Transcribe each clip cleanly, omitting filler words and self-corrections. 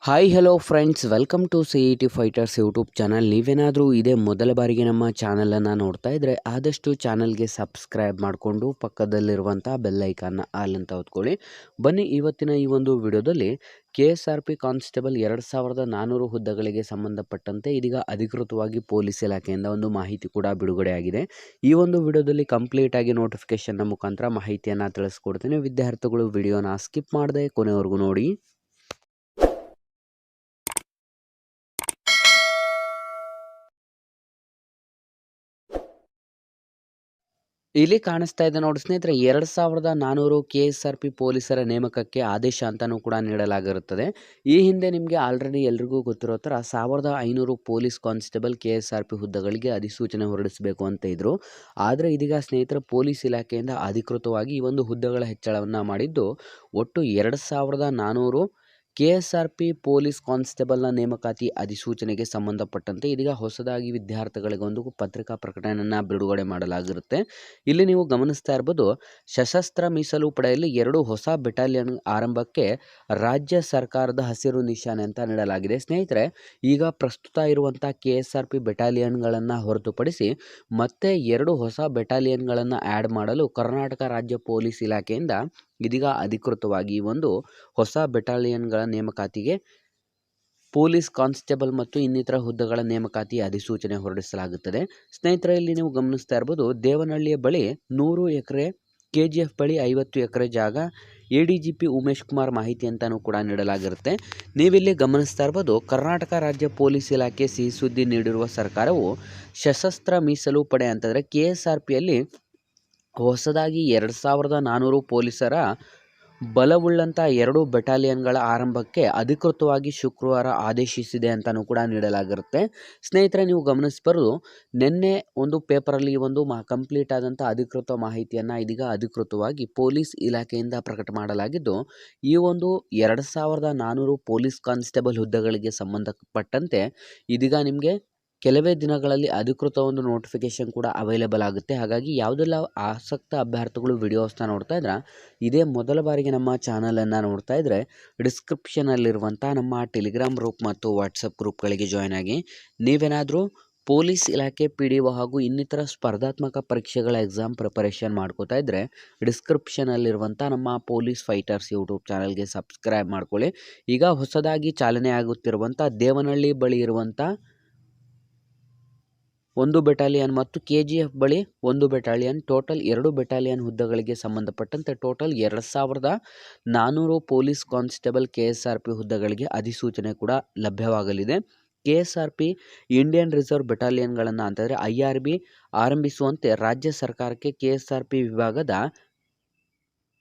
Hi hello friends, welcome to C E T fighters YouTube channel. ನೀವೇನಾದರೂ ಇದೇ ಮೊದಲ ಬಾರಿಗೆ ನಮ್ಮ ಚಾನಲನ್ನು ನೋಡ್ತಾ ಇದ್ದರೆ ಆದಷ್ಟು ಚಾನಲ್ಗೆ ಸಬ್ಸ್ಕ್ರೈಬ್ ಮಾಡಿಕೊಂಡು ಪಕ್ಕದಲ್ಲಿರುವಂಥ ಬೆಲ್ಲೈಕನ್ನ ಆಲ್ ಅಂತ ಹೊತ್ಕೊಳ್ಳಿ. ಬನ್ನಿ, ಇವತ್ತಿನ ಈ ಒಂದು ವಿಡಿಯೋದಲ್ಲಿ KSRP ಕಾನ್ಸ್ಟೇಬಲ್ 2400 ಹುದ್ದೆಗಳಿಗೆ ಸಂಬಂಧಪಟ್ಟಂತೆ ಇದೀಗ ಅಧಿಕೃತವಾಗಿ ಪೊಲೀಸ್ ಇಲಾಖೆಯಿಂದ ಒಂದು ಮಾಹಿತಿ ಕೂಡ ಬಿಡುಗಡೆಯಾಗಿದೆ. ಈ ಒಂದು ವಿಡಿಯೋದಲ್ಲಿ ಕಂಪ್ಲೀಟ್ ಆಗಿ ನೋಟಿಫಿಕೇಶನ್ನ ಮುಖಾಂತರ ಮಾಹಿತಿಯನ್ನು ತಿಳಿಸ್ಕೊಡ್ತೀನಿ. ವಿದ್ಯಾರ್ಥಿಗಳು ವಿಡಿಯೋನ ಸ್ಕಿಪ್ ಮಾಡದೆ ಕೊನೆವರೆಗೂ ನೋಡಿ. ಇಲ್ಲಿ ಕಾಣಿಸ್ತಾ ಇದೆ ನೋಡಿ ಸ್ನೇಹಿತರೆ, 2400 KSRP ಪೊಲೀಸರ ನೇಮಕಕ್ಕೆ ಆದೇಶ ಅಂತಾನೂ ಕೂಡ ನೀಡಲಾಗಿರುತ್ತದೆ. ಈ ಹಿಂದೆ ನಿಮಗೆ ಆಲ್ರೆಡಿ ಎಲ್ರಿಗೂ ಗೊತ್ತಿರೋ ಥರ 1500 ಪೊಲೀಸ್ ಕಾನ್ಸ್ಟೇಬಲ್ KSRP ಹುದ್ದೆಗಳಿಗೆ ಅಧಿಸೂಚನೆ ಹೊರಡಿಸಬೇಕು ಅಂತ ಇದ್ರು. ಆದರೆ ಇದೀಗ ಸ್ನೇಹಿತರೆ, ಪೊಲೀಸ್ ಇಲಾಖೆಯಿಂದ ಅಧಿಕೃತವಾಗಿ ಈ ಒಂದು ಹುದ್ದೆಗಳ ಹೆಚ್ಚಳವನ್ನು ಮಾಡಿದ್ದು ಒಟ್ಟು 2400 KSRP ಪೊಲೀಸ್ ಕಾನ್ಸ್ಟೇಬಲ್ನ ನೇಮಕಾತಿ ಅಧಿಸೂಚನೆಗೆ ಸಂಬಂಧಪಟ್ಟಂತೆ ಇದೀಗ ಹೊಸದಾಗಿ ವಿದ್ಯಾರ್ಥಿಗಳಿಗೆ ಒಂದು ಪತ್ರಿಕಾ ಪ್ರಕಟಣೆಯನ್ನು ಬಿಡುಗಡೆ ಮಾಡಲಾಗಿರುತ್ತೆ. ಇಲ್ಲಿ ನೀವು ಗಮನಿಸ್ತಾ ಇರ್ಬೋದು, ಸಶಸ್ತ್ರ ಮೀಸಲು ಪಡೆಯಲ್ಲಿ 2 ಹೊಸ ಬೆಟಾಲಿಯನ್ ಆರಂಭಕ್ಕೆ ರಾಜ್ಯ ಸರ್ಕಾರದ ಹಸಿರು ನಿಶಾನೆ ಅಂತ ನೀಡಲಾಗಿದೆ. ಸ್ನೇಹಿತರೆ, ಈಗ ಪ್ರಸ್ತುತ ಇರುವಂಥ KSRP ಬೆಟಾಲಿಯನ್ಗಳನ್ನು ಹೊರತುಪಡಿಸಿ ಮತ್ತೆ 2 ಹೊಸ ಬೆಟಾಲಿಯನ್ಗಳನ್ನು ಆ್ಯಡ್ ಮಾಡಲು ಕರ್ನಾಟಕ ರಾಜ್ಯ ಪೊಲೀಸ್ ಇಲಾಖೆಯಿಂದ ಇದೀಗ ಅಧಿಕೃತವಾಗಿ ಒಂದು ಹೊಸ ಬೆಟಾಲಿಯನ್ಗಳ ನೇಮಕಾತಿಗೆ ಪೊಲೀಸ್ ಕಾನ್ಸ್ಟೇಬಲ್ ಮತ್ತು ಇನ್ನಿತರ ಹುದ್ದೆಗಳ ನೇಮಕಾತಿ ಅಧಿಸೂಚನೆ ಹೊರಡಿಸಲಾಗುತ್ತದೆ. ಸ್ನೇಹಿತರೆ, ಇಲ್ಲಿ ನೀವು ಗಮನಿಸ್ತಾ ಇರ್ಬೋದು, ದೇವನಹಳ್ಳಿಯ ಬಳಿ 100 ಎಕರೆ, KGF ಬಳಿ 50 ಎಕರೆ ಜಾಗ, ADGP ಉಮೇಶ್ ಕುಮಾರ್ ಮಾಹಿತಿ ಅಂತಾನೂ ಕೂಡ ನೀಡಲಾಗಿರುತ್ತೆ. ನೀವಿಲ್ಲಿ ಗಮನಿಸ್ತಾ ಇರ್ಬೋದು, ಕರ್ನಾಟಕ ರಾಜ್ಯ ಪೊಲೀಸ್ ಇಲಾಖೆ ಸಿಹಿ ಸುದ್ದಿ ನೀಡಿರುವ ಸರ್ಕಾರವು ಸಶಸ್ತ್ರ ಮೀಸಲು ಪಡೆ ಅಂತಂದರೆ KSRPಯಲ್ಲಿ ಹೊಸದಾಗಿ 2400 ಪೊಲೀಸರ ಬಲವುಳ್ಳಂಥ 2 ಬೆಟಾಲಿಯನ್ಗಳ ಆರಂಭಕ್ಕೆ ಅಧಿಕೃತವಾಗಿ ಶುಕ್ರವಾರ ಆದೇಶಿಸಿದೆ ಅಂತಲೂ ಕೂಡ ನೀಡಲಾಗಿರುತ್ತೆ. ಸ್ನೇಹಿತರೆ, ನೀವು ಗಮನಿಸಬಾರ್ದು, ನಿನ್ನೆ ಒಂದು ಪೇಪರಲ್ಲಿ ಒಂದು ಕಂಪ್ಲೀಟ್ ಆದಂಥ ಅಧಿಕೃತ ಮಾಹಿತಿಯನ್ನು ಇದೀಗ ಅಧಿಕೃತವಾಗಿ ಪೊಲೀಸ್ ಇಲಾಖೆಯಿಂದ ಪ್ರಕಟ ಮಾಡಲಾಗಿದ್ದು, ಈ ಒಂದು 2400 ಪೊಲೀಸ್ ಕಾನ್ಸ್ಟೇಬಲ್ ಹುದ್ದೆಗಳಿಗೆ ಸಂಬಂಧಪಟ್ಟಂತೆ ಇದೀಗ ನಿಮಗೆ ಕೆಲವೇ ದಿನಗಳಲ್ಲಿ ಅಧಿಕೃತ ಒಂದು ನೋಟಿಫಿಕೇಶನ್ ಕೂಡ ಅವೈಲೇಬಲ್ ಆಗುತ್ತೆ. ಹಾಗಾಗಿ ಯಾವುದೆಲ್ಲ ಆಸಕ್ತ ಅಭ್ಯರ್ಥಿಗಳು ವಿಡಿಯೋಸ್ನ ನೋಡ್ತಾ ಇದ್ರೆ, ಇದೇ ಮೊದಲ ಬಾರಿಗೆ ನಮ್ಮ ಚಾನಲನ್ನು ನೋಡ್ತಾ ಇದ್ದರೆ ಡಿಸ್ಕ್ರಿಪ್ಷನಲ್ಲಿರುವಂಥ ನಮ್ಮ ಟೆಲಿಗ್ರಾಮ್ ಗ್ರೂಪ್ ಮತ್ತು ವಾಟ್ಸಪ್ ಗ್ರೂಪ್ಗಳಿಗೆ ಜಾಯ್ನ್ ಆಗಿ. ನೀವೇನಾದರೂ ಪೊಲೀಸ್ ಇಲಾಖೆ PDO ಹಾಗೂ ಇನ್ನಿತರ ಸ್ಪರ್ಧಾತ್ಮಕ ಪರೀಕ್ಷೆಗಳ ಎಕ್ಸಾಮ್ ಪ್ರಿಪರೇಷನ್ ಮಾಡ್ಕೋತಾ ಇದ್ದರೆ ಡಿಸ್ಕ್ರಿಪ್ಷನಲ್ಲಿರುವಂಥ ನಮ್ಮ ಪೊಲೀಸ್ ಫೈಟರ್ಸ್ ಯೂಟ್ಯೂಬ್ ಚಾನಲ್ಗೆ ಸಬ್ಸ್ಕ್ರೈಬ್ ಮಾಡ್ಕೊಳ್ಳಿ. ಈಗ ಹೊಸದಾಗಿ ಚಾಲನೆ ಆಗುತ್ತಿರುವಂಥ ದೇವನಹಳ್ಳಿ ಬಳಿ ಇರುವಂಥ 1 ಬೆಟಾಲಿಯನ್ ಮತ್ತು KGF ಬಳಿ 1 ಬೆಟಾಲಿಯನ್, ಟೋಟಲ್ 2 ಬೆಟಾಲಿಯನ್ ಹುದ್ದೆಗಳಿಗೆ ಸಂಬಂಧಪಟ್ಟಂತೆ ಟೋಟಲ್ 2400 ಪೊಲೀಸ್ ಕಾನ್ಸ್ಟೇಬಲ್ KSRP ಹುದ್ದೆಗಳಿಗೆ ಅಧಿಸೂಚನೆ ಕೂಡ ಲಭ್ಯವಾಗಲಿದೆ. KSRP ಇಂಡಿಯನ್ ರಿಸರ್ವ್ ಬೆಟಾಲಿಯನ್ಗಳನ್ನು ಅಂತಂದರೆ IRB ಆರಂಭಿಸುವಂತೆ ರಾಜ್ಯ ಸರ್ಕಾರಕ್ಕೆ KSRP ವಿಭಾಗದ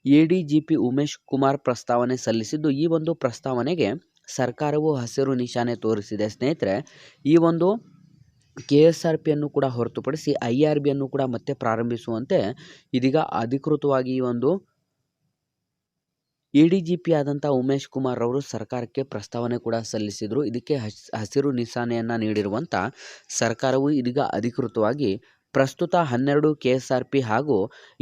ADGP ಉಮೇಶ್ ಕುಮಾರ್ ಪ್ರಸ್ತಾವನೆ ಸಲ್ಲಿಸಿದ್ದು, ಈ ಒಂದು ಪ್ರಸ್ತಾವನೆಗೆ ಸರ್ಕಾರವು ಹಸಿರು ನಿಶಾನೆ ತೋರಿಸಿದೆ. ಸ್ನೇಹಿತರೆ, ಈ ಒಂದು KSRPಯನ್ನು ಕೂಡ ಹೊರತುಪಡಿಸಿ IRBಯನ್ನು ಕೂಡ ಮತ್ತೆ ಪ್ರಾರಂಭಿಸುವಂತೆ ಇದೀಗ ಅಧಿಕೃತವಾಗಿ ಒಂದು ADGP ಆದಂಥ ಉಮೇಶ್ ಕುಮಾರ್ ಅವರು ಸರ್ಕಾರಕ್ಕೆ ಪ್ರಸ್ತಾವನೆ ಕೂಡ ಸಲ್ಲಿಸಿದರು. ಇದಕ್ಕೆ ಹಸಿರು ನಿಶಾನೆಯನ್ನು ನೀಡಿರುವಂಥ ಸರ್ಕಾರವು ಇದೀಗ ಅಧಿಕೃತವಾಗಿ ಪ್ರಸ್ತುತ 12 KSRP ಹಾಗೂ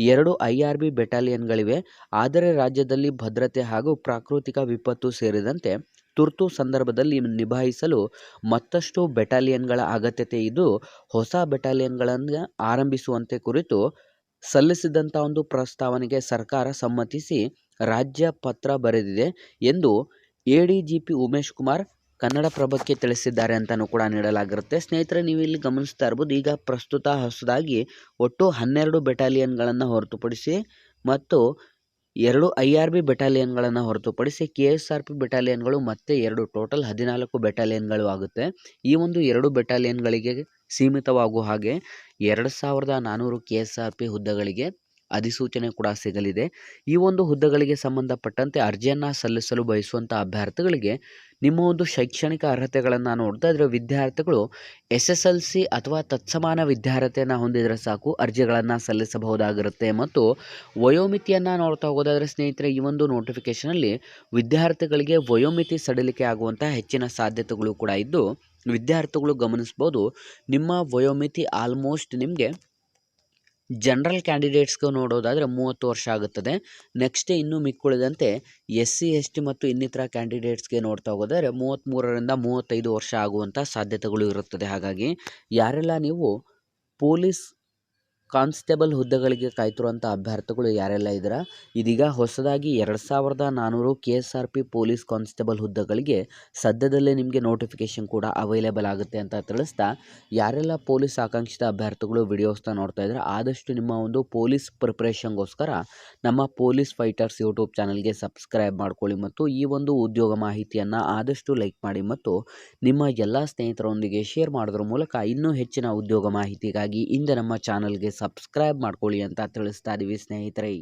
2 IRB ಬೆಟಾಲಿಯನ್ಗಳಿವೆ. ಆದರೆ ರಾಜ್ಯದಲ್ಲಿ ಭದ್ರತೆ ಹಾಗೂ ಪ್ರಾಕೃತಿಕ ವಿಪತ್ತು ಸೇರಿದಂತೆ ತುರ್ತು ಸಂದರ್ಭದಲ್ಲಿ ನಿಭಾಯಿಸಲು ಮತ್ತಷ್ಟು ಬೆಟಾಲಿಯನ್ಗಳ ಅಗತ್ಯತೆ ಇದ್ದು, ಹೊಸ ಬೆಟಾಲಿಯನ್ಗಳನ್ನು ಆರಂಭಿಸುವಂತೆ ಕುರಿತು ಸಲ್ಲಿಸಿದಂಥ ಒಂದು ಪ್ರಸ್ತಾವನೆಗೆ ಸರ್ಕಾರ ಸಮ್ಮತಿಸಿ ರಾಜ್ಯ ಪತ್ರ ಬರೆದಿದೆ ಎಂದು ADGP ಉಮೇಶ್ ಕುಮಾರ್ ಕನ್ನಡಪ್ರಭಕ್ಕೆ ತಿಳಿಸಿದ್ದಾರೆ ಅಂತಲೂ ಕೂಡ ನೀಡಲಾಗಿರುತ್ತೆ. ಸ್ನೇಹಿತರೆ, ನೀವು ಇಲ್ಲಿ ಗಮನಿಸ್ತಾ ಇರ್ಬೋದು, ಈಗ ಪ್ರಸ್ತುತ ಹೊಸದಾಗಿ ಒಟ್ಟು 12 ಬೆಟಾಲಿಯನ್ಗಳನ್ನು ಹೊರತುಪಡಿಸಿ ಮತ್ತು 2 IRB ಬೆಟಾಲಿಯನ್ಗಳನ್ನು ಹೊರತುಪಡಿಸಿ KSRP ಬೆಟಾಲಿಯನ್ಗಳು ಮತ್ತೆ 2, ಟೋಟಲ್ 14 ಬೆಟಾಲಿಯನ್ಗಳು ಆಗುತ್ತೆ. ಈ ಒಂದು 2 ಬೆಟಾಲಿಯನ್ಗಳಿಗೆ ಸೀಮಿತವಾಗುವ ಹಾಗೆ 2400 KSRP ಹುದ್ದೆಗಳಿಗೆ ಅಧಿಸೂಚನೆ ಕೂಡ ಸಿಗಲಿದೆ. ಈ ಒಂದು ಹುದ್ದೆಗಳಿಗೆ ಸಂಬಂಧಪಟ್ಟಂತೆ ಅರ್ಜಿಯನ್ನು ಸಲ್ಲಿಸಲು ಬಯಸುವಂಥ ಅಭ್ಯರ್ಥಿಗಳಿಗೆ ನಿಮ್ಮ ಒಂದು ಶೈಕ್ಷಣಿಕ ಅರ್ಹತೆಗಳನ್ನು ನೋಡ್ತಾ ಇದ್ದರೆ ವಿದ್ಯಾರ್ಥಿಗಳು SSLC ಅಥವಾ ತತ್ಸಮಾನ ವಿದ್ಯಾರ್ಹತೆಯನ್ನು ಹೊಂದಿದರೆ ಸಾಕು, ಅರ್ಜಿಗಳನ್ನು ಸಲ್ಲಿಸಬಹುದಾಗಿರುತ್ತೆ. ಮತ್ತು ವಯೋಮಿತಿಯನ್ನು ನೋಡ್ತಾ ಹೋಗೋದಾದರೆ ಸ್ನೇಹಿತರೆ, ಈ ಒಂದು ನೋಟಿಫಿಕೇಷನಲ್ಲಿ ವಿದ್ಯಾರ್ಥಿಗಳಿಗೆ ವಯೋಮಿತಿ ಸಡಿಲಿಕೆ ಆಗುವಂಥ ಹೆಚ್ಚಿನ ಸಾಧ್ಯತೆಗಳು ಕೂಡ ಇದ್ದು, ವಿದ್ಯಾರ್ಥಿಗಳು ಗಮನಿಸ್ಬೋದು, ನಿಮ್ಮ ವಯೋಮಿತಿ ಆಲ್ಮೋಸ್ಟ್ ನಿಮಗೆ ಜನರಲ್ ಕ್ಯಾಂಡಿಡೇಟ್ಸ್‌ಗೆ ನೋಡೋದಾದರೆ 30 ವರ್ಷ ಆಗುತ್ತದೆ. ನೆಕ್ಸ್ಟ್ ಇನ್ನು ಮಿಕ್ಕುಳಿದಂತೆ ಎಸ್-ಸಿ, ಎಸ್-ಟಿ ಮತ್ತು ಇನ್ನಿತರ ಕ್ಯಾಂಡಿಡೇಟ್ಸ್‌ಗೆ ನೋಡ್ತಾ ಹೋಗೋದಾದ್ರೆ 33ರಿಂದ 35 ವರ್ಷ ಆಗುವಂಥ ಸಾಧ್ಯತೆಗಳು ಇರುತ್ತದೆ. ಹಾಗಾಗಿ ಯಾರೆಲ್ಲ ನೀವು ಪೊಲೀಸ್ ಕಾನ್ಸ್ಟೇಬಲ್ ಹುದ್ದೆಗಳಿಗೆ ಕಾಯ್ತಿರುವಂಥ ಅಭ್ಯರ್ಥಿಗಳು ಯಾರೆಲ್ಲ ಇದ್ದೀರಾ, ಇದೀಗ ಹೊಸದಾಗಿ 2400 KSRP ಪೊಲೀಸ್ ಕಾನ್ಸ್ಟೇಬಲ್ ಹುದ್ದೆಗಳಿಗೆ ಸದ್ಯದಲ್ಲೇ ನಿಮಗೆ ನೋಟಿಫಿಕೇಷನ್ ಕೂಡ ಅವೈಲೇಬಲ್ ಆಗುತ್ತೆ ಅಂತ ತಿಳಿಸ್ತಾ, ಯಾರೆಲ್ಲ ಪೊಲೀಸ್ ಆಕಾಂಕ್ಷಿತ ಅಭ್ಯರ್ಥಿಗಳು ವಿಡಿಯೋಸ್ನ ನೋಡ್ತಾ ಇದ್ದಾರೆ ಆದಷ್ಟು ನಿಮ್ಮ ಒಂದು ಪೊಲೀಸ್ ಪ್ರಿಪ್ರೇಷನ್ಗೋಸ್ಕರ ನಮ್ಮ ಪೊಲೀಸ್ ಫೈಟರ್ಸ್ ಯೂಟ್ಯೂಬ್ ಚಾನಲ್ಗೆ ಸಬ್ಸ್ಕ್ರೈಬ್ ಮಾಡ್ಕೊಳ್ಳಿ ಮತ್ತು ಈ ಒಂದು ಉದ್ಯೋಗ ಮಾಹಿತಿಯನ್ನು ಆದಷ್ಟು ಲೈಕ್ ಮಾಡಿ ಮತ್ತು ನಿಮ್ಮ ಎಲ್ಲ ಸ್ನೇಹಿತರೊಂದಿಗೆ ಶೇರ್ ಮಾಡೋದ್ರ ಮೂಲಕ ಇನ್ನೂ ಹೆಚ್ಚಿನ ಉದ್ಯೋಗ ಮಾಹಿತಿಗಾಗಿ ಇಂದು ನಮ್ಮ ಚಾನಲ್ಗೆ ಸಬ್ಸ್ಕ್ರೈಬ್ ಮಾಡ್ಕೊಳ್ಳಿ ಅಂತ ತಿಳಿಸ್ತಾ ಇದ್ದೀವಿ ಸ್ನೇಹಿತರೆ.